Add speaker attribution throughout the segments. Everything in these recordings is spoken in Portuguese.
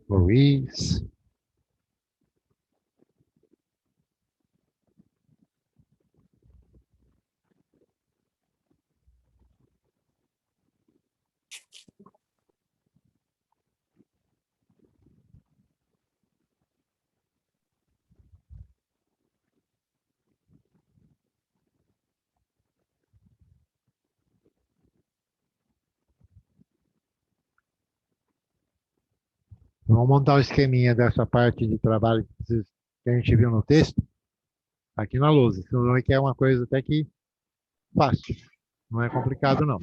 Speaker 1: Luiz. Vamos montar o esqueminha dessa parte de trabalho que a gente viu no texto, aqui na lousa. Senão é que é uma coisa até que fácil. Não é complicado, não.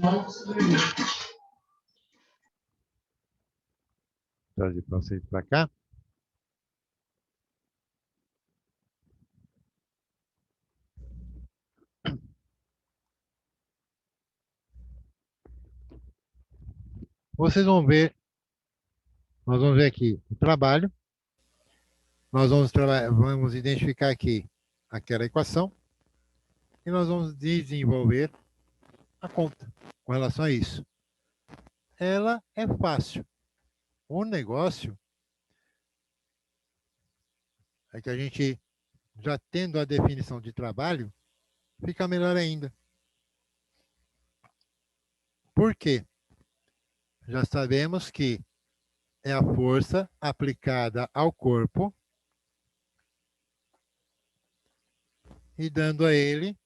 Speaker 1: Trazer para vocês para cá. Vocês vão ver, nós vamos ver aqui o trabalho. Nós vamos identificar aqui aquela equação e nós vamos desenvolver a conta com relação a isso. Ela é fácil. O negócio é que a gente, já tendo a definição de trabalho, fica melhor ainda. Por quê? Já sabemos que é a força aplicada ao corpo e dando a ele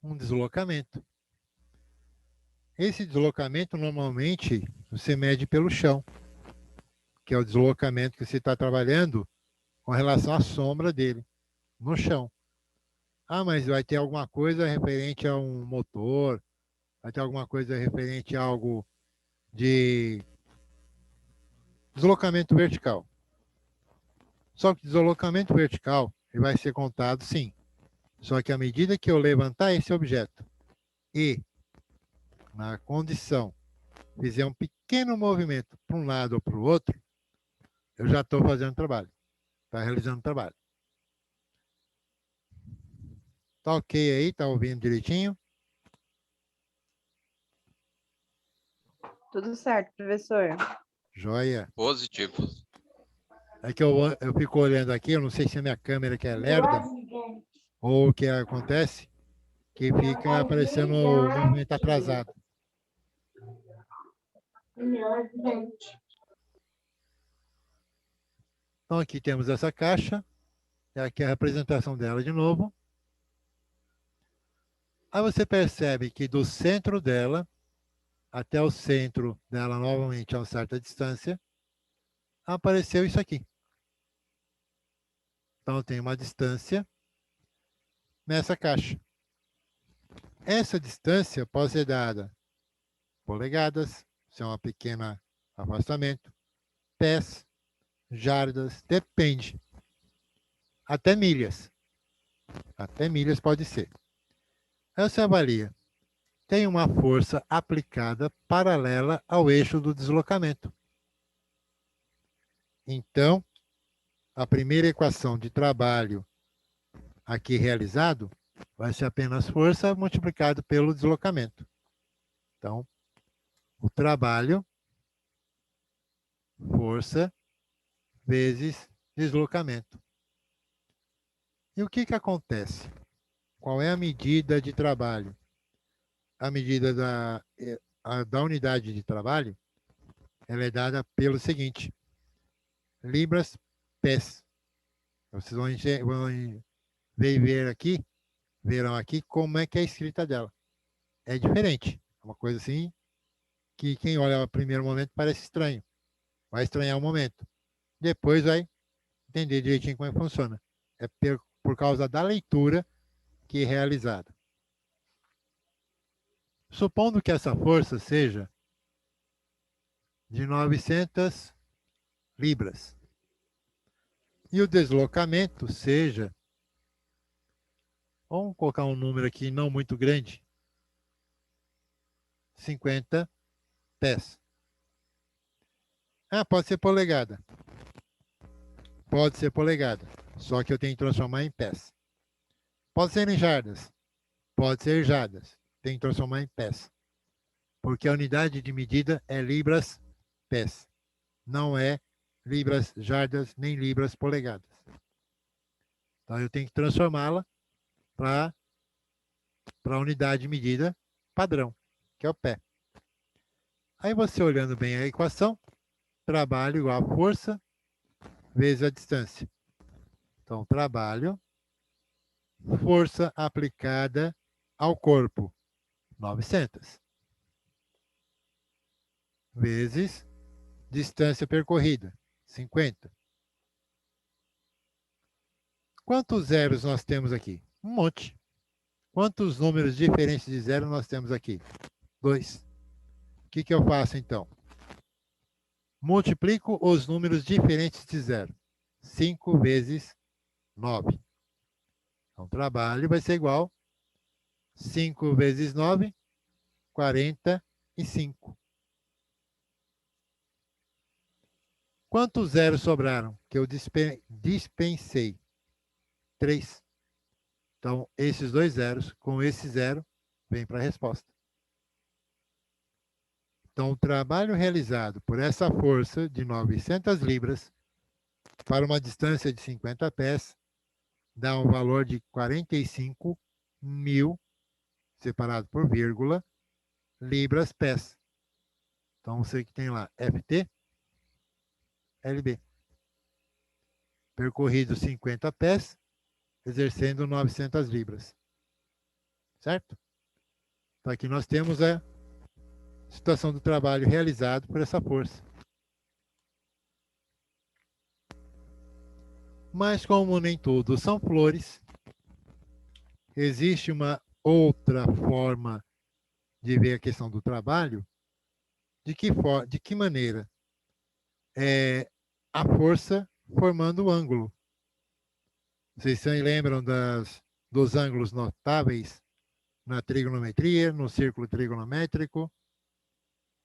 Speaker 1: um deslocamento. Esse deslocamento, normalmente, você mede pelo chão, que é o deslocamento que você está trabalhando com relação à sombra dele, no chão. Ah, mas vai ter alguma coisa referente a um motor, vai ter alguma coisa referente a algo de deslocamento vertical. Só que deslocamento vertical ele vai ser contado, sim. Só que à medida que eu levantar esse objeto e, na condição, fizer um pequeno movimento para um lado ou para o outro, eu já estou fazendo trabalho. Está realizando trabalho. Tá ok aí? Tá ouvindo direitinho?
Speaker 2: Tudo certo, professor.
Speaker 1: Joia.
Speaker 3: Positivo.
Speaker 1: É que eu fico olhando aqui, eu não sei se é minha câmera que é lerda ou o que acontece, que fica aparecendo o movimento atrasado. Então aqui temos essa caixa, aqui a representação dela de novo. Aí você percebe que do centro dela até o centro dela novamente a uma certa distância, apareceu isso aqui. Então tem uma distância nessa caixa. Essa distância pode ser dada polegadas, isso é um pequeno afastamento, pés, jardas, depende. Até milhas. Até milhas pode ser. Aí você avalia. Tem uma força aplicada paralela ao eixo do deslocamento. Então, a primeira equação de trabalho aqui realizado vai ser apenas força multiplicado pelo deslocamento. Então, o trabalho, força, vezes deslocamento. E o que acontece? Qual é a medida de trabalho? A medida da unidade de trabalho, ela é dada pelo seguinte, libras pés. Vocês vão verão aqui como é que é a escrita dela. É diferente. É uma coisa assim que quem olha no primeiro momento parece estranho. Vai estranhar o momento. Depois vai entender direitinho como é que funciona. É por causa da leitura que é realizada. Supondo que essa força seja de 900 libras e o deslocamento seja, vamos colocar um número aqui não muito grande, 50 pés. Ah, pode ser polegada. Pode ser polegada, só que eu tenho que transformar em pés. Pode ser em jardas. Pode ser jardas. Tem que transformar em pés. porque a unidade de medida é libras pés, não é libras jardas nem libras polegadas. Então, eu tenho que transformá-la para a unidade de medida padrão, que é o pé. Aí você olhando bem a equação, trabalho igual a força vezes a distância. Então, trabalho, força aplicada ao corpo, 900, vezes distância percorrida, 50. Quantos zeros nós temos aqui? Um monte. Quantos números diferentes de zero nós temos aqui? 2. O que eu faço, então? Multiplico os números diferentes de zero. 5 vezes 9. Então, o trabalho vai ser igual 5 vezes 9, 45. Quantos zeros sobraram que eu dispensei? 3. Então, esses 2 zeros, com esse zero, vem para a resposta. Então, o trabalho realizado por essa força de 900 libras para uma distância de 50 pés dá um valor de 45.000, separado por vírgula, libras pés. Então, você que tem lá FT, LB. Percorrido 50 pés, exercendo 900 libras. Certo? Então, aqui nós temos a situação do trabalho realizado por essa força. Mas como nem tudo são flores, existe uma outra forma de ver a questão do trabalho. De que maneira? A força formando o ângulo. Vocês se lembram dos ângulos notáveis na trigonometria, no círculo trigonométrico?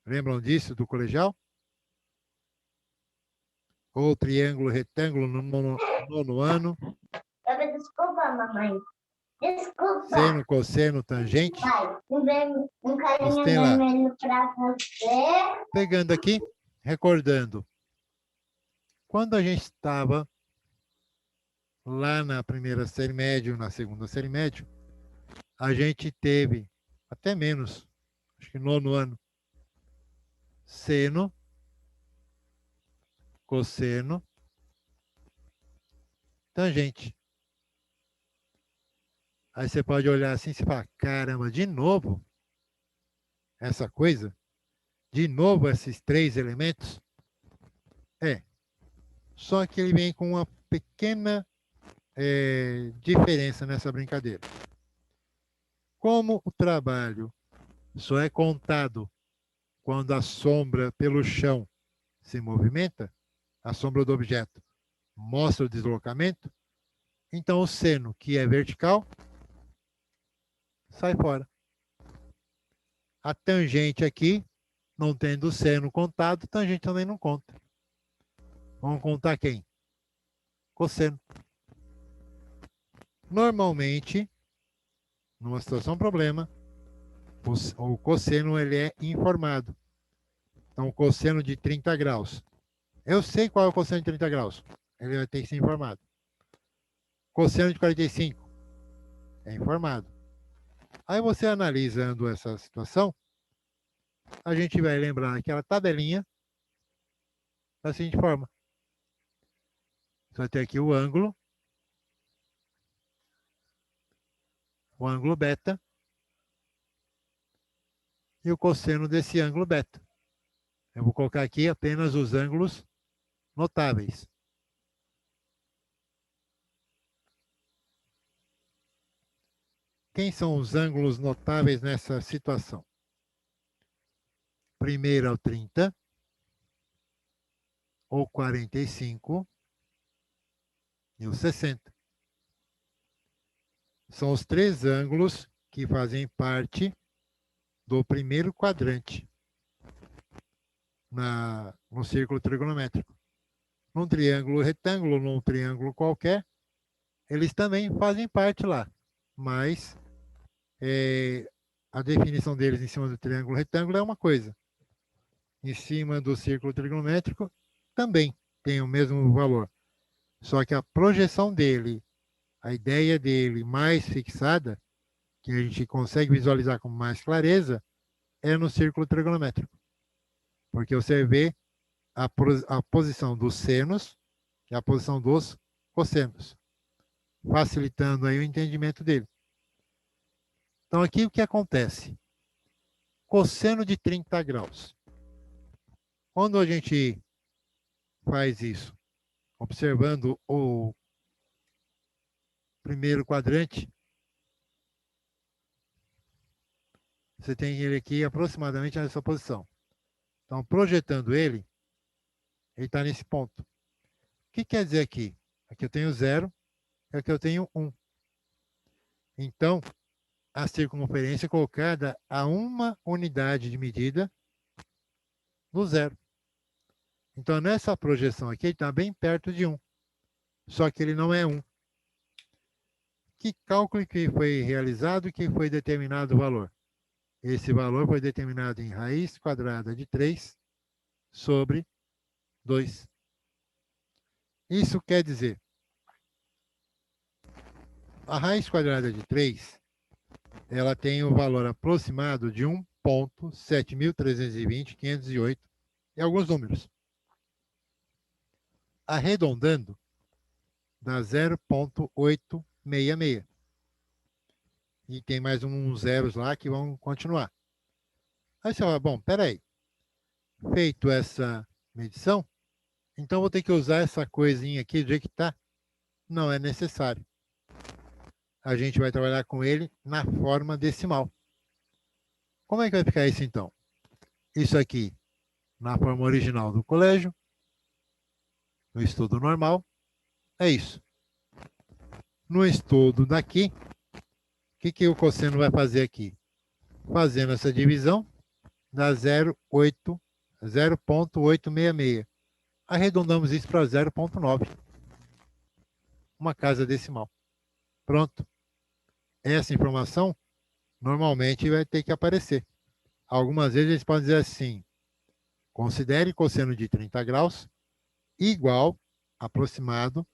Speaker 1: Lembram disso do colegial? Ou triângulo retângulo no nono ano?
Speaker 2: Desculpa, mamãe. Desculpa.
Speaker 1: Seno, cosseno, tangente.
Speaker 2: Pai, um carinho
Speaker 1: Tem lá.
Speaker 2: vermelho para você.
Speaker 1: Pegando aqui, recordando. Quando a gente estava lá na primeira série médio, na segunda série médio, a gente teve, até menos, acho que nono ano, seno, cosseno, tangente. Aí você pode olhar assim e falar, caramba, de novo essa coisa? De novo esses 3 elementos? Só que ele vem com uma pequena diferença nessa brincadeira. Como o trabalho só é contado quando a sombra pelo chão se movimenta, a sombra do objeto mostra o deslocamento, então o seno, que é vertical, sai fora. A tangente aqui, não tendo o seno contado, tangente também não conta. Vamos contar quem? Cosseno. Normalmente, numa situação problema, o cosseno ele é informado. Então, o cosseno de 30 graus. Eu sei qual é o cosseno de 30 graus. Ele vai ter que ser informado. Cosseno de 45. É informado. Aí você analisando essa situação, a gente vai lembrar aquela tabelinha da seguinte forma. Você vai ter aqui o ângulo beta, e o cosseno desse ângulo beta. Eu vou colocar aqui apenas os ângulos notáveis. Quem são os ângulos notáveis nessa situação? Primeiro é o 30, o 45 e o 60. São os 3 ângulos que fazem parte do primeiro quadrante no círculo trigonométrico. Num triângulo retângulo, num triângulo qualquer, eles também fazem parte lá, mas a definição deles em cima do triângulo retângulo é uma coisa. Em cima do círculo trigonométrico também tem o mesmo valor. Só que a projeção dele, a ideia dele mais fixada, que a gente consegue visualizar com mais clareza, é no círculo trigonométrico. Porque você vê a posição dos senos e a posição dos cossenos, facilitando aí o entendimento dele. Então, aqui o que acontece? Cosseno de 30 graus. Quando a gente faz isso, observando o primeiro quadrante, você tem ele aqui aproximadamente nessa posição. Então, projetando ele está nesse ponto. O que quer dizer aqui? Aqui eu tenho 0, aqui eu tenho 1. Então, a circunferência é colocada a uma unidade de medida do 0. Então, nessa projeção aqui, ele está bem perto de 1. Só que ele não é 1. Que cálculo que foi realizado e que foi determinado o valor? Esse valor foi determinado em raiz quadrada de 3 sobre 2. Isso quer dizer, a raiz quadrada de 3, ela tem o valor aproximado de 1.7320.508 e alguns números. Arredondando, dá 0.866. E tem mais uns zeros lá que vão continuar. Aí você fala, bom, peraí. Feito essa medição, então vou ter que usar essa coisinha aqui do jeito que está? Não é necessário. A gente vai trabalhar com ele na forma decimal. Como é que vai ficar isso então? Isso aqui na forma original do colégio, no estudo normal, é isso. No estudo daqui, o que o cosseno vai fazer aqui? Fazendo essa divisão, dá 0.866. Arredondamos isso para 0.9. Uma casa decimal. Pronto. Essa informação normalmente vai ter que aparecer. Algumas vezes eles podem dizer assim, considere cosseno de 30 graus igual, aproximado,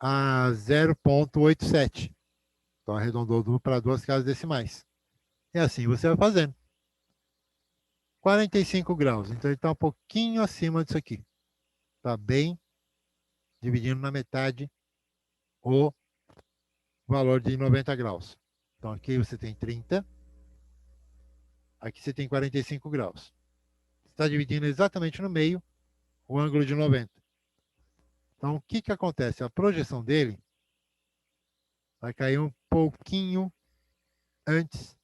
Speaker 1: a 0.87. Então, arredondou para duas casas decimais. E assim você vai fazendo. 45 graus. Então, ele está um pouquinho acima disso aqui. Está bem dividindo na metade o valor de 90 graus. Então, aqui você tem 30. Aqui você tem 45 graus. Está dividindo exatamente no meio o ângulo de 90. Então, o que acontece? A projeção dele vai cair um pouquinho antes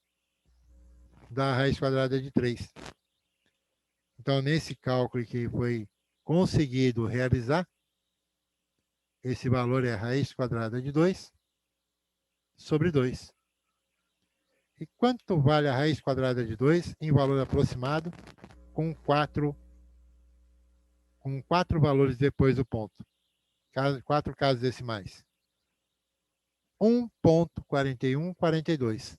Speaker 1: da raiz quadrada de 3. Então, nesse cálculo que foi conseguido realizar, esse valor é a raiz quadrada de 2 sobre 2. E quanto vale a raiz quadrada de 2 em valor aproximado com 4 valores depois do ponto? 4 casas decimais. 1.4142.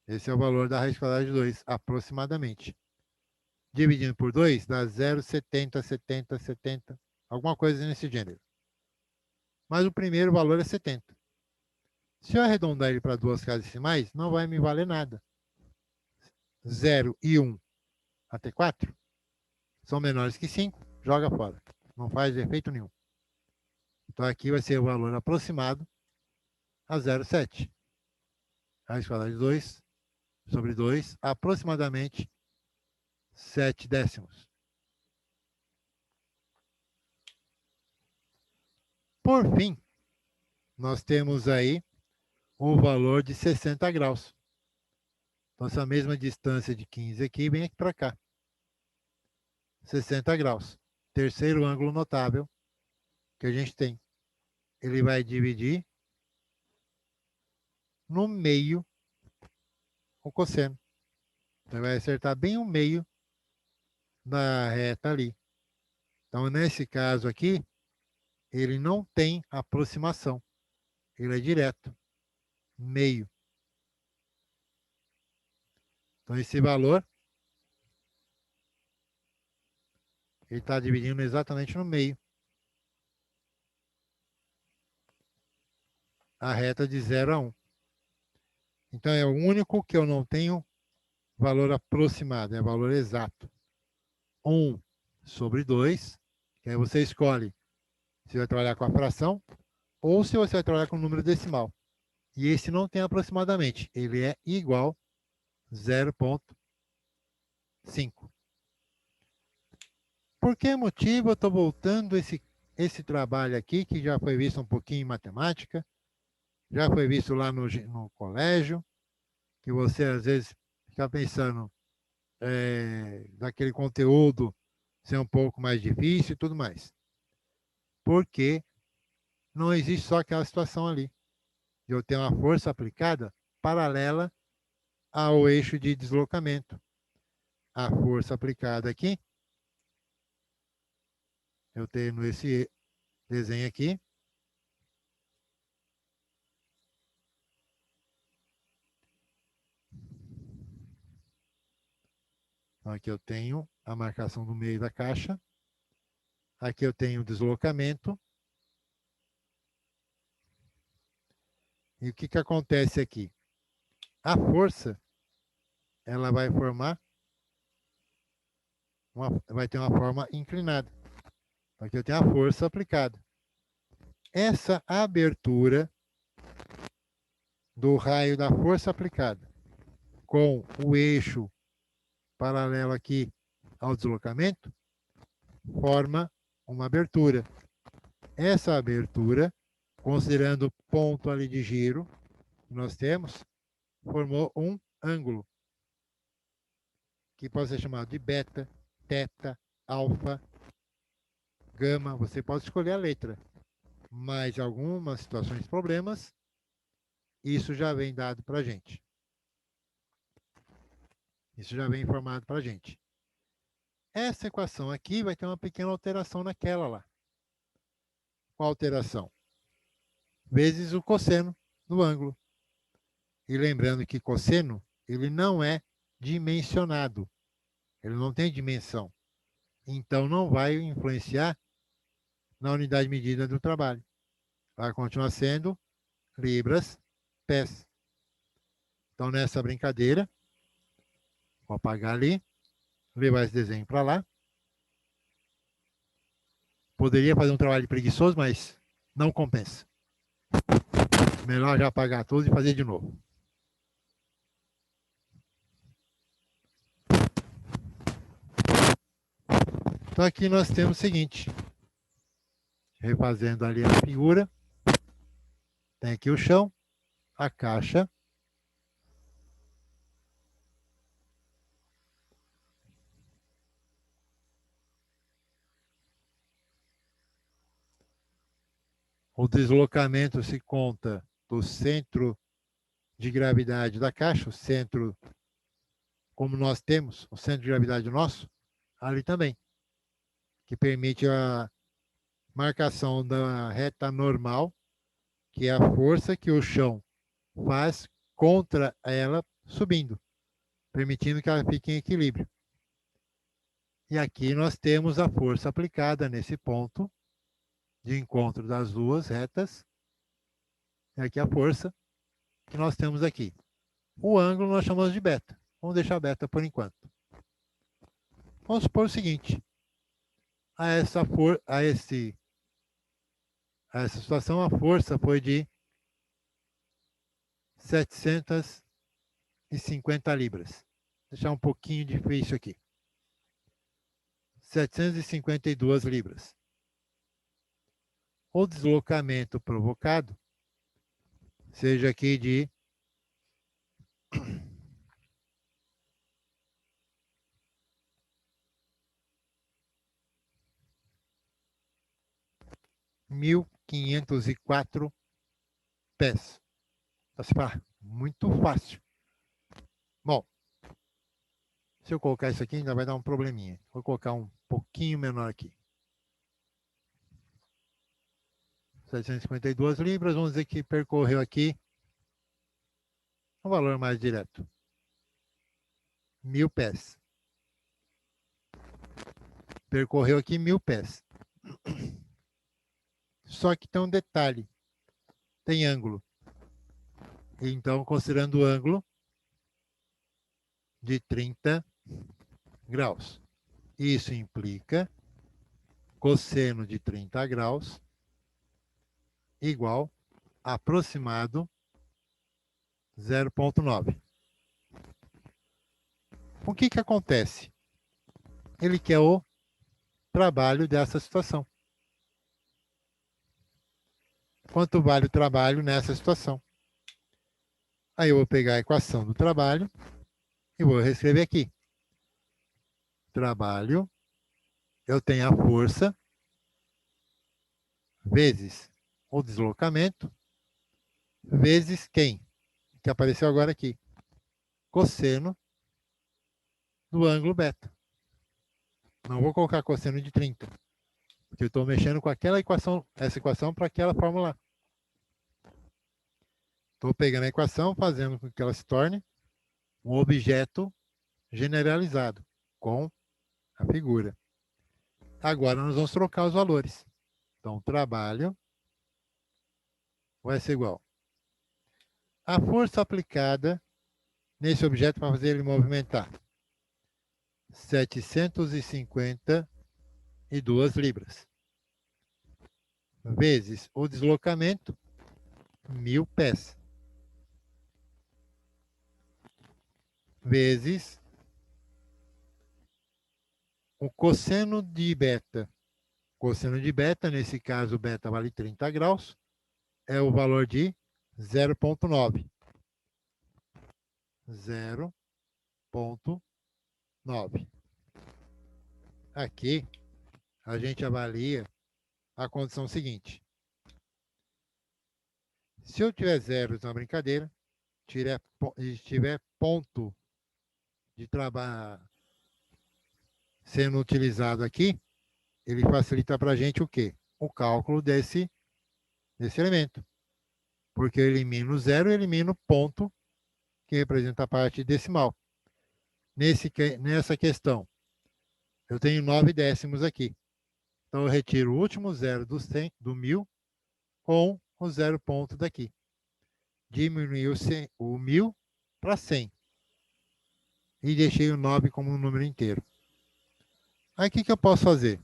Speaker 1: Esse é o valor da raiz quadrada de 2, aproximadamente. Dividindo por 2, dá 0,70, alguma coisa nesse gênero. Mas o primeiro valor é 70. Se eu arredondar ele para duas casas decimais, não vai me valer nada. 0 e 1 até 4 são menores que 5, joga fora. Não faz efeito nenhum. Então aqui vai ser o valor aproximado a 0,7. Raiz quadrada de 2 sobre 2, aproximadamente 7 décimos. Por fim, nós temos aí o valor de 60 graus. Então, essa mesma distância de 15 aqui, vem aqui para cá. 60 graus. Terceiro ângulo notável que a gente tem. Ele vai dividir no meio o cosseno. Então, vai acertar bem o meio da reta ali. Então, nesse caso aqui, ele não tem aproximação. Ele é direto. Meio. Então, esse valor, ele está dividindo exatamente no meio. A reta de 0 a 1. Então, é o único que eu não tenho valor aproximado, é valor exato. 1 sobre 2, que aí você escolhe se vai trabalhar com a fração ou se você vai trabalhar com o número decimal. E esse não tem aproximadamente, ele é igual a 0,5. Por que motivo eu estou voltando esse trabalho aqui, que já foi visto um pouquinho em matemática, já foi visto lá no colégio, que você às vezes fica pensando daquele conteúdo ser um pouco mais difícil e tudo mais. Porque não existe só aquela situação ali, de eu ter uma força aplicada paralela ao eixo de deslocamento. A força aplicada aqui, eu tenho esse desenho aqui, então, aqui eu tenho a marcação do meio da caixa, aqui eu tenho o deslocamento, e o que, que acontece aqui? A força, ela vai formar, vai ter uma forma inclinada. Aqui eu tenho a força aplicada. Essa abertura do raio da força aplicada com o eixo paralelo aqui ao deslocamento forma uma abertura. Essa abertura, considerando o ponto ali de giro que nós temos, formou um ângulo, que pode ser chamado de beta, teta, alfa, gama. Você pode escolher a letra, mas em algumas situações, problemas, isso já vem dado para a gente. Isso já vem informado para a gente. Essa equação aqui vai ter uma pequena alteração naquela lá. Qual alteração? Vezes o cosseno do ângulo. E lembrando que cosseno, ele não é dimensionado. Ele não tem dimensão. Então, não vai influenciar na unidade de medida do trabalho. Vai continuar sendo libras, pés. Então, nessa brincadeira, vou apagar ali, levar esse desenho para lá. Poderia fazer um trabalho preguiçoso, mas não compensa. Melhor já apagar tudo e fazer de novo. Então, aqui nós temos o seguinte. Refazendo ali a figura. Tem aqui o chão, a caixa. O deslocamento se conta do centro de gravidade da caixa, o centro, como nós temos, o centro de gravidade nosso, ali também, que permite a marcação da reta normal, que é a força que o chão faz contra ela subindo, permitindo que ela fique em equilíbrio. E aqui nós temos a força aplicada nesse ponto de encontro das duas retas. É aqui a força que nós temos aqui. O ângulo nós chamamos de beta. Vamos deixar beta por enquanto. Vamos supor o seguinte. A essa situação, a força foi de 750 libras. Vou deixar um pouquinho difícil aqui. 752 libras. O deslocamento provocado seja aqui de 1.504 pés. Você fala, muito fácil. Bom, se eu colocar isso aqui, ainda vai dar um probleminha. Vou colocar um pouquinho menor aqui. 752 libras, vamos dizer que percorreu aqui um valor mais direto. 1000 pés. Percorreu aqui 1000 pés. Só que tem um detalhe. Tem ângulo. Então, considerando o ângulo de 30 graus. Isso implica cosseno de 30 graus igual aproximado 0,9. O que acontece? Ele quer o trabalho dessa situação. Quanto vale o trabalho nessa situação? Aí eu vou pegar a equação do trabalho e vou reescrever aqui. Trabalho, eu tenho a força vezes o deslocamento vezes quem? Que apareceu agora aqui. Cosseno do ângulo beta. Não vou colocar cosseno de 30, porque eu estou mexendo com aquela equação, essa equação para aquela fórmula lá. Estou pegando a equação, fazendo com que ela se torne um objeto generalizado com a figura. Agora nós vamos trocar os valores. Então, trabalho vai ser igual. A força aplicada nesse objeto para fazer ele movimentar. 752 libras. Vezes o deslocamento, 1000 pés. Vezes o cosseno de beta. Cosseno de beta, nesse caso, beta vale 30 graus, é o valor de 0,9. 0,9. Aqui, a gente avalia a condição seguinte. Se eu tiver zeros na brincadeira, tiver ponto de trabalho sendo utilizado aqui, ele facilita para a gente o quê? O cálculo desse elemento. Porque eu elimino o zero e elimino o ponto que representa a parte decimal. Nessa questão, eu tenho 9 décimos aqui. Então, eu retiro o último zero do 1000 com o 0 ponto daqui. Diminuí o 1000 para 100. E deixei o 9 como um número inteiro. Aí, o que eu posso fazer?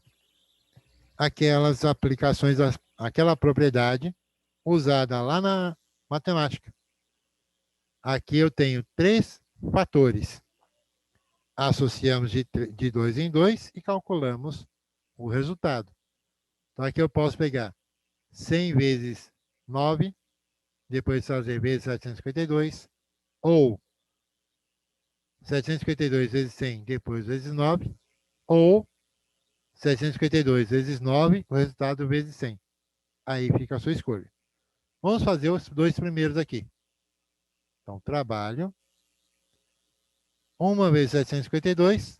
Speaker 1: Aquelas aplicações, aquela propriedade usada lá na matemática. Aqui eu tenho 3 fatores. Associamos de 2 em 2 e calculamos o resultado. Então, aqui eu posso pegar 100 vezes 9, depois fazer vezes 752, ou 752 vezes 100, depois vezes 9, ou 752 vezes 9, o resultado vezes 100. Aí fica a sua escolha. Vamos fazer os 2 primeiros aqui. Então, trabalho. 1 vezes 752,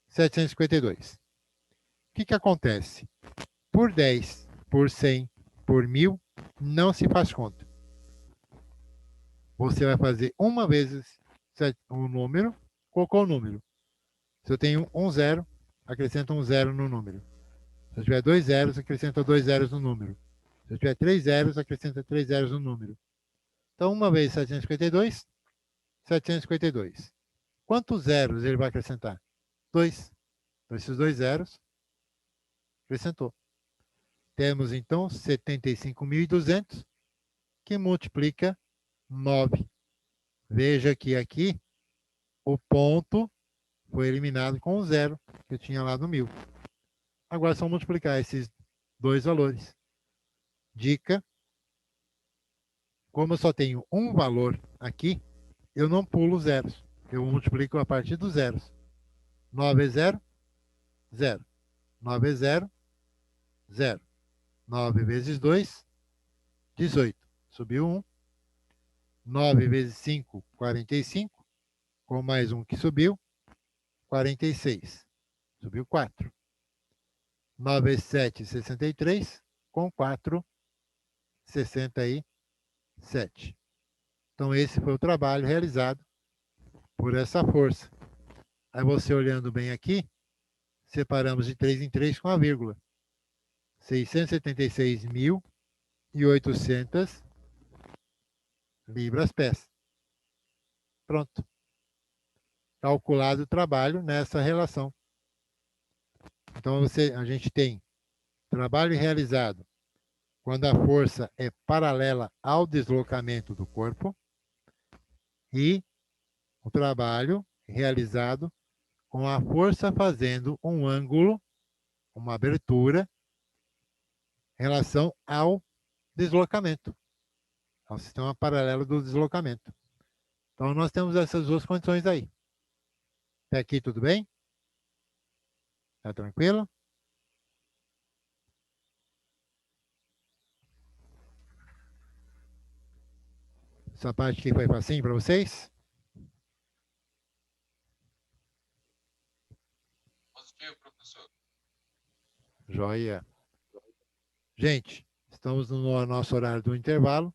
Speaker 1: 752. O que acontece? Por 10, por 100, por 1000, não se faz conta. Você vai fazer uma vez o número, colocou o número. Se eu tenho um zero, acrescenta um zero no número. Se eu tiver 2 zeros, acrescenta 2 zeros no número. Se eu tiver 3 zeros, acrescenta 3 zeros no número. Então, uma vez 752, 752. Quantos zeros ele vai acrescentar? 2. Então, esses 2 zeros, acrescentou. Temos, então, 75.200, que multiplica 9. Veja que aqui o ponto foi eliminado com o zero que eu tinha lá no 1000. Agora é só multiplicar esses 2 valores. Dica: como eu só tenho um valor aqui, eu não pulo zeros. Eu multiplico a partir dos zeros. 9 vezes 0, 0. 9 vezes 0, 0. 9 vezes 2, 18. Subiu 1. 9 vezes 5, 45. Com mais um que subiu, 46. Subiu 4. 9 vezes 7, 63. Com 4, 67. Então, esse foi o trabalho realizado por essa força. Aí você olhando bem aqui, separamos de 3 em 3 com a vírgula. 676.800 libras-pés. Pronto. Calculado o trabalho nessa relação. Então, a gente tem trabalho realizado quando a força é paralela ao deslocamento do corpo e o trabalho realizado com a força fazendo um ângulo, uma abertura, em relação ao deslocamento, ao sistema paralelo do deslocamento. Então, nós temos essas duas condições aí. Até aqui tudo bem? Tá tranquilo? Essa parte aqui foi facinho para vocês?
Speaker 3: Positivo, professor.
Speaker 1: Joia. Gente, estamos no nosso horário do intervalo.